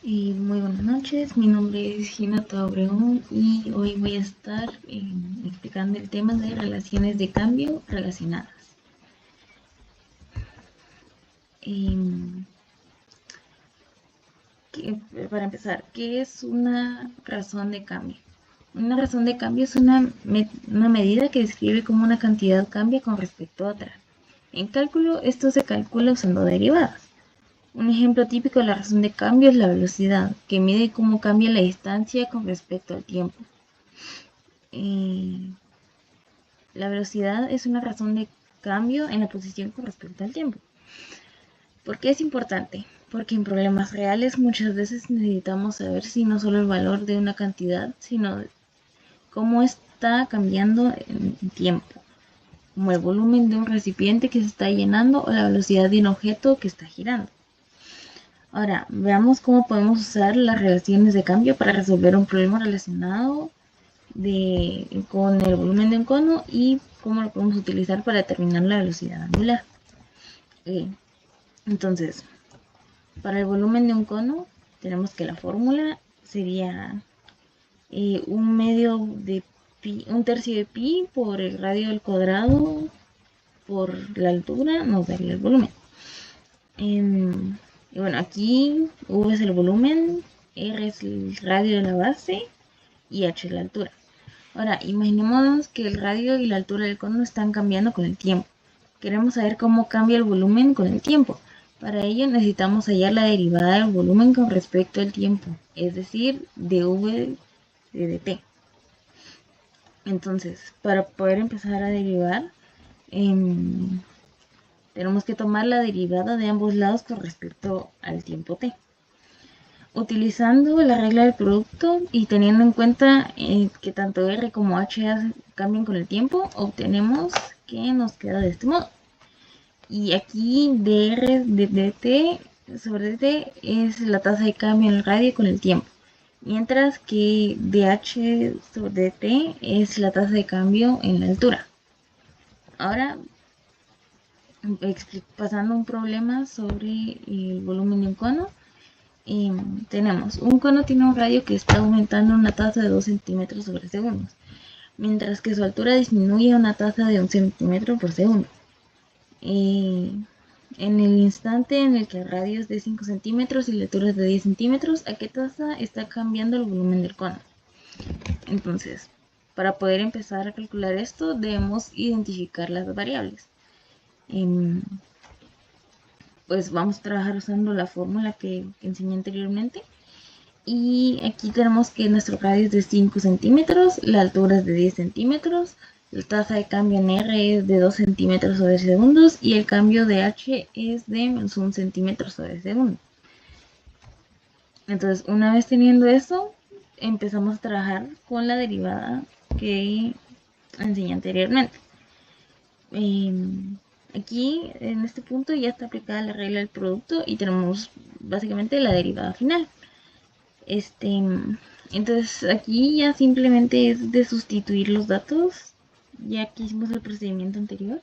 Y muy buenas noches, mi nombre es Ginata Obregón y hoy voy a estar explicando el tema de relaciones de cambio relacionadas. Em, para empezar, ¿qué es una razón de cambio? Una razón de cambio es una medida que describe cómo una cantidad cambia con respecto a otra. En cálculo, esto se calcula usando derivadas. Un ejemplo típico de la razón de cambio es la velocidad, que mide cómo cambia la distancia con respecto al tiempo. Eh, La velocidad es una razón de cambio en la posición con respecto al tiempo. ¿Por qué es importante? Porque en problemas reales muchas veces necesitamos saber si no solo el valor de una cantidad, sino cómo está cambiando en tiempo, como el volumen de un recipiente que se está llenando o la velocidad de un objeto que está girando. Ahora, veamos cómo podemos usar las relaciones de cambio para resolver un problema relacionado con el volumen de un cono y cómo lo podemos utilizar para determinar la velocidad angular. Entonces, para el volumen de un cono, tenemos que la fórmula sería un tercio de pi por el radio al cuadrado por la altura, nos daría el volumen. Y bueno, aquí V es el volumen, R es el radio de la base y H es la altura. Ahora, imaginemos que el radio y la altura del cono están cambiando con el tiempo. Queremos saber cómo cambia el volumen con el tiempo. Para ello necesitamos hallar la derivada del volumen con respecto al tiempo, es decir, dv de dt. Entonces, para poder empezar a derivar, tenemos que tomar la derivada de ambos lados con respecto al tiempo t. Utilizando la regla del producto y teniendo en cuenta que tanto R como H cambian con el tiempo, obtenemos que nos queda de este modo. Y aquí dr de dt sobre dt es la tasa de cambio en el radio con el tiempo. Mientras que dh sobre dt es la tasa de cambio en la altura. Ahora, pasando un problema sobre el volumen de un cono. Tenemos un cono tiene un radio que está aumentando a una tasa de 2 centímetros sobre segundo, mientras que su altura disminuye a una tasa de 1 centímetro por segundo. En el instante en el que el radio es de 5 centímetros y la altura es de 10 centímetros, ¿a qué tasa está cambiando el volumen del cono? Entonces, para poder empezar a calcular esto, debemos identificar las variables. Pues vamos a trabajar usando la fórmula que enseñé anteriormente. Y aquí tenemos que nuestro radio es de 5 centímetros, la altura es de 10 centímetros, la tasa de cambio en R es de 2 centímetros sobre segundos y el cambio de H es de menos 1 centímetro sobre segundo. Entonces, una vez teniendo eso, empezamos a trabajar con la derivada que enseñé anteriormente. Aquí, en este punto, ya está aplicada la regla del producto y tenemos básicamente la derivada final. Entonces aquí ya simplemente es de sustituir los datos, ya que hicimos el procedimiento anterior.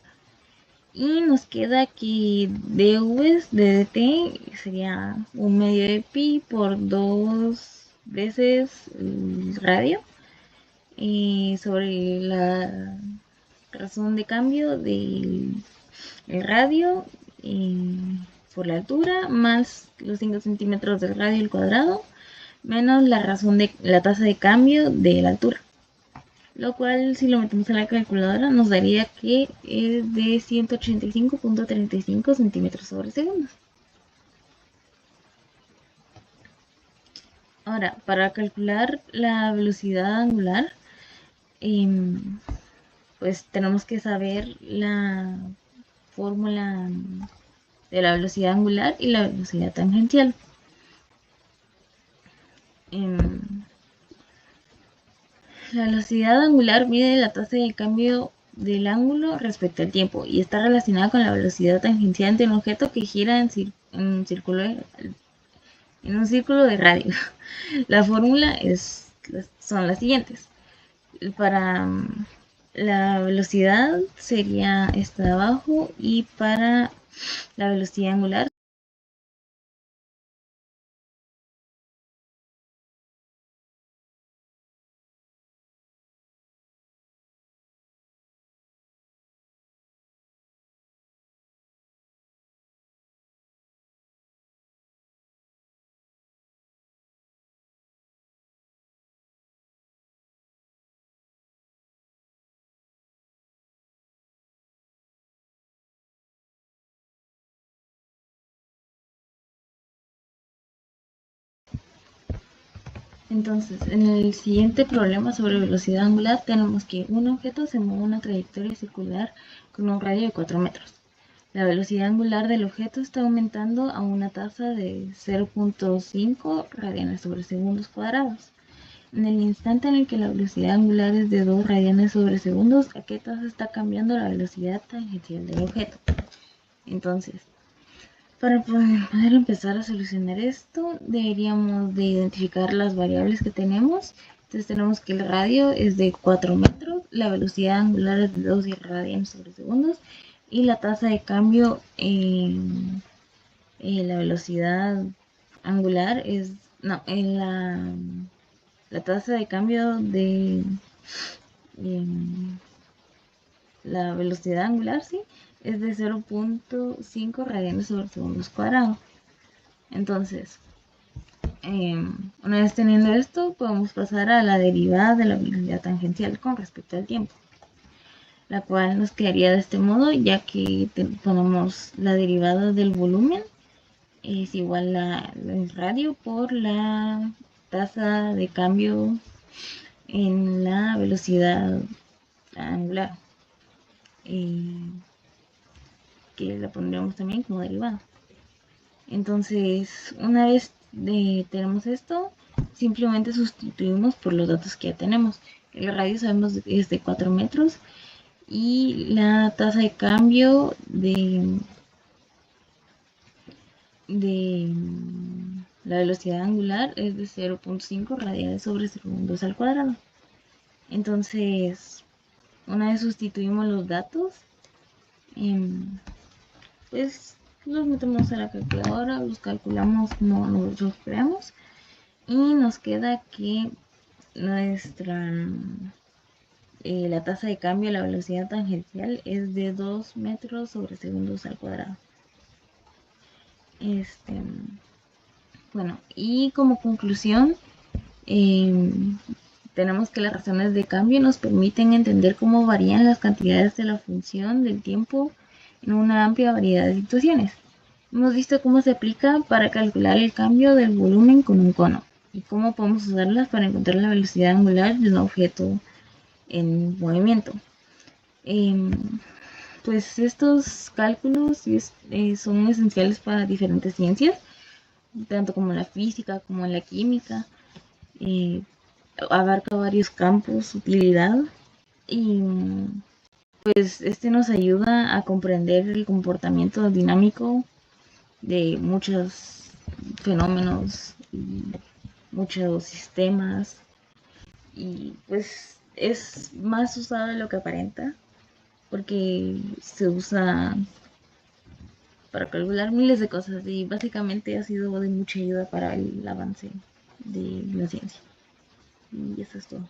Y nos queda que dv de dt sería un medio de pi por 2 veces el radio sobre la razón de cambio del radio por la altura más los 5 centímetros del radio al cuadrado menos la razón de la tasa de cambio de la altura, lo cual si lo metemos en la calculadora nos daría que es de 185.35 centímetros sobre segundo. Ahora, para calcular la velocidad angular, pues tenemos que saber la fórmula de la velocidad angular y la velocidad tangencial. La velocidad angular mide la tasa de cambio del ángulo respecto al tiempo y está relacionada con la velocidad tangencial de un objeto que gira en un círculo de radio. La fórmula son las siguientes. Para la velocidad sería esta de abajo y para la velocidad angular Entonces, en el siguiente problema sobre velocidad angular tenemos que un objeto se mueve una trayectoria circular con un radio de 4 metros. La velocidad angular del objeto está aumentando a una tasa de 0.5 radianes sobre segundos cuadrados. En el instante en el que la velocidad angular es de 2 radianes sobre segundos, ¿a qué tasa está cambiando la velocidad tangencial del objeto? Entonces, para poder empezar a solucionar esto, deberíamos de identificar las variables que tenemos. Entonces tenemos que el radio es de 4 metros, la velocidad angular es de 2 radianes sobre segundos y la tasa de cambio en la velocidad angular es, no, en la tasa de cambio de la velocidad angular, sí, es de 0.5 radianes sobre segundos cuadrados. Entonces, una vez teniendo esto, podemos pasar a la derivada de la velocidad tangencial con respecto al tiempo, la cual nos quedaría de este modo, ya que ponemos la derivada del volumen es igual a el radio por la tasa de cambio en la velocidad angular, que la pondremos también como derivada. Entonces, una vez tenemos esto, simplemente sustituimos por los datos que ya tenemos. El radio sabemos que es de 4 metros y la tasa de cambio de la velocidad angular es de 0.5 radianes sobre segundos al cuadrado. Entonces, una vez sustituimos los datos, pues los metemos a la calculadora, los calculamos como nosotros creamos y nos queda que nuestra la tasa de cambio, la velocidad tangencial es de 2 metros sobre segundos al cuadrado. Bueno, y como conclusión, tenemos que las razones de cambio nos permiten entender cómo varían las cantidades de la función del tiempo en una amplia variedad de situaciones. Hemos visto cómo se aplica para calcular el cambio del volumen con un cono y cómo podemos usarlas para encontrar la velocidad angular de un objeto en movimiento. Pues estos cálculos son esenciales para diferentes ciencias, tanto como la física como la química. Abarca varios campos, utilidad y pues este nos ayuda a comprender el comportamiento dinámico de muchos fenómenos y muchos sistemas y pues es más usado de lo que aparenta porque se usa para calcular miles de cosas y básicamente ha sido de mucha ayuda para el avance de la ciencia. Y eso es todo.